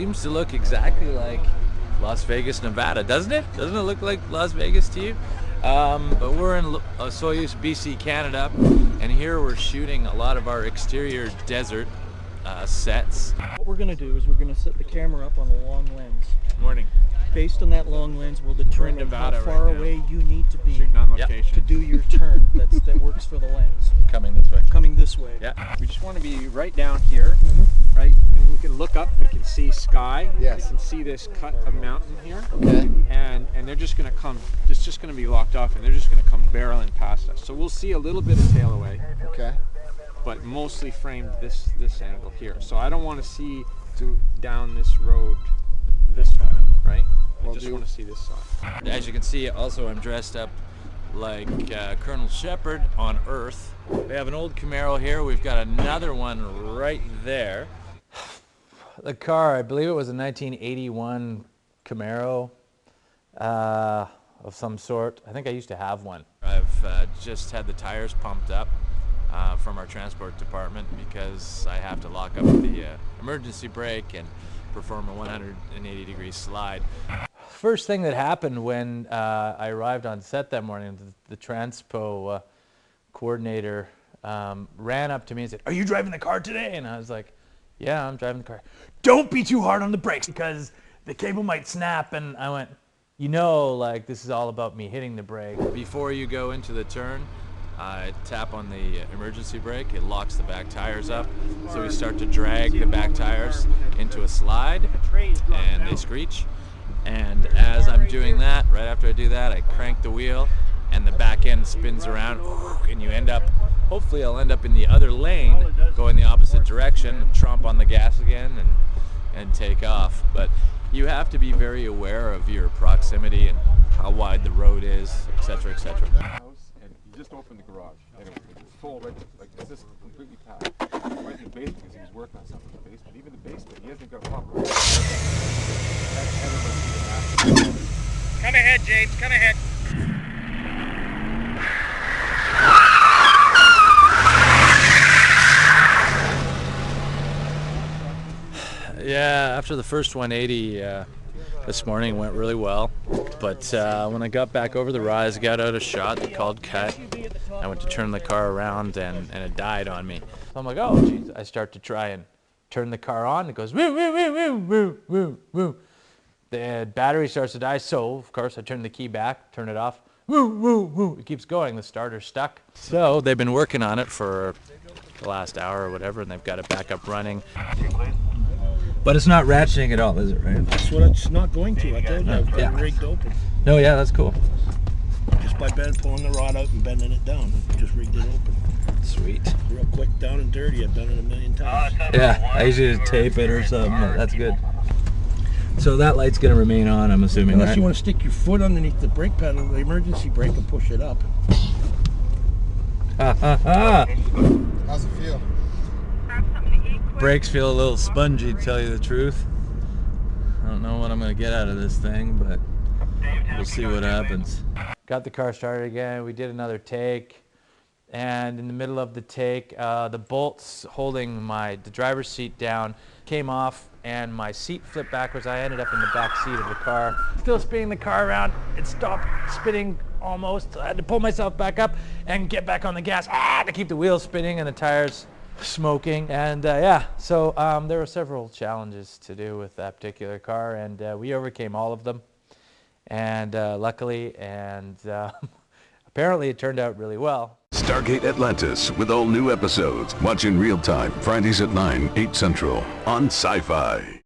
seems to look exactly like Las Vegas, Nevada, doesn't it? Doesn't it look like Las Vegas to you? But we're in Osoyoos, BC, Canada, and here we're shooting a lot of our exterior desert sets. What we're going to do is we're going to set the camera up on a long lens. Morning. Based on that long lens, we'll determine how far away you need to be to do your turn. That works for the lens. Coming this way. Coming this way. Yeah. We just want to be right down here, right? And we can look up, we can see sky. Yes. We can see this cut of mountain here. Okay. And they're just going to come, it's just going to be locked off, and they're just going to come barreling past us. So we'll see a little bit of tail away. Okay. But mostly framed this angle here. So I don't want to see down this road this way, right? I just want to see this side. As you can see, also I'm dressed up like Colonel Shepard on Earth. We have an old Camaro here. We've got another one right there. The car, I believe it was a 1981 Camaro of some sort. I think I used to have one. I've just had the tires pumped up from our transport department because I have to lock up the emergency brake and perform a 180-degree slide. First thing that happened when I arrived on set that morning, the transpo coordinator ran up to me and said, "Are you driving the car today?" And I was like, "Yeah, I'm driving the car." "Don't be too hard on the brakes because the cable might snap." And I went, "You know, like this is all about me hitting the brake." Before you go into the turn, I tap on the emergency brake, it locks the back tires up, so we start to drag the back tires into a slide, and they screech. And as I'm doing that, right after I do that, I crank the wheel, and the back end spins around, and you end up, hopefully I'll end up in the other lane, going the opposite direction, tromp on the gas again, and take off. But you have to be very aware of your proximity and how wide the road is, etc., etc. Just opened the garage, and it was full right, like it's just completely packed. Right in the basement because he was working on something in the basement. Even the basement, he hasn't got a proper. Come ahead, James. Come ahead. Yeah, after the first 180 this morning went really well, but when I got back over the rise, got out a shot, they called cut. I went to turn the car around and it died on me. So I'm like, oh geez, I start to try and turn the car on, it goes woo woo woo woo woo woo woo. The battery starts to die, so of course I turn the key back, turn it off, woo woo woo, it keeps going, the starter's stuck. So they've been working on it for the last hour or whatever, and they've got it back up running. But it's not ratcheting at all, is it, right? That's what it's not going to. I told you, I've got it rigged open. No, yeah, that's cool. Just by pulling the rod out and bending it down. Just rigged it open. Sweet. Real quick, down and dirty. I've done it a million times. Yeah, I usually just tape it or something. That's good. So that light's going to remain on, I'm assuming, Unless right? you want to stick your foot underneath the brake pedal, the emergency brake, and push it up. Ha ha ha! How's it feel? Brakes feel a little spongy, to tell you the truth. I don't know what I'm going to get out of this thing, but we'll see what happens. Got the car started again. We did another take, and in the middle of the take, the bolts holding the driver's seat down came off, and my seat flipped backwards. I ended up in the back seat of the car. Still spinning the car around. It stopped spinning almost. I had to pull myself back up and get back on the gas to keep the wheels spinning and the tires smoking. And yeah, so there were several challenges to do with that particular car, and we overcame all of them, and luckily, and apparently it turned out really well. Stargate Atlantis with all new episodes. Watch in real time Fridays at 9, 8 Central on Sci-Fi.